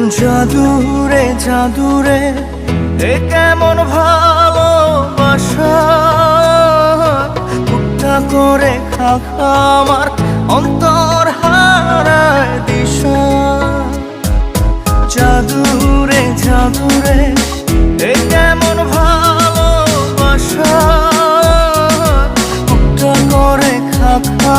জাদুরে জাদুরে এ কেমন ভালোবাসা, উঠা করে খাখা আমার অন্তর হারায় দিশা। জাদুরে জাদুরে এ কেমন ভালোবাসা, উঠা করে খাখা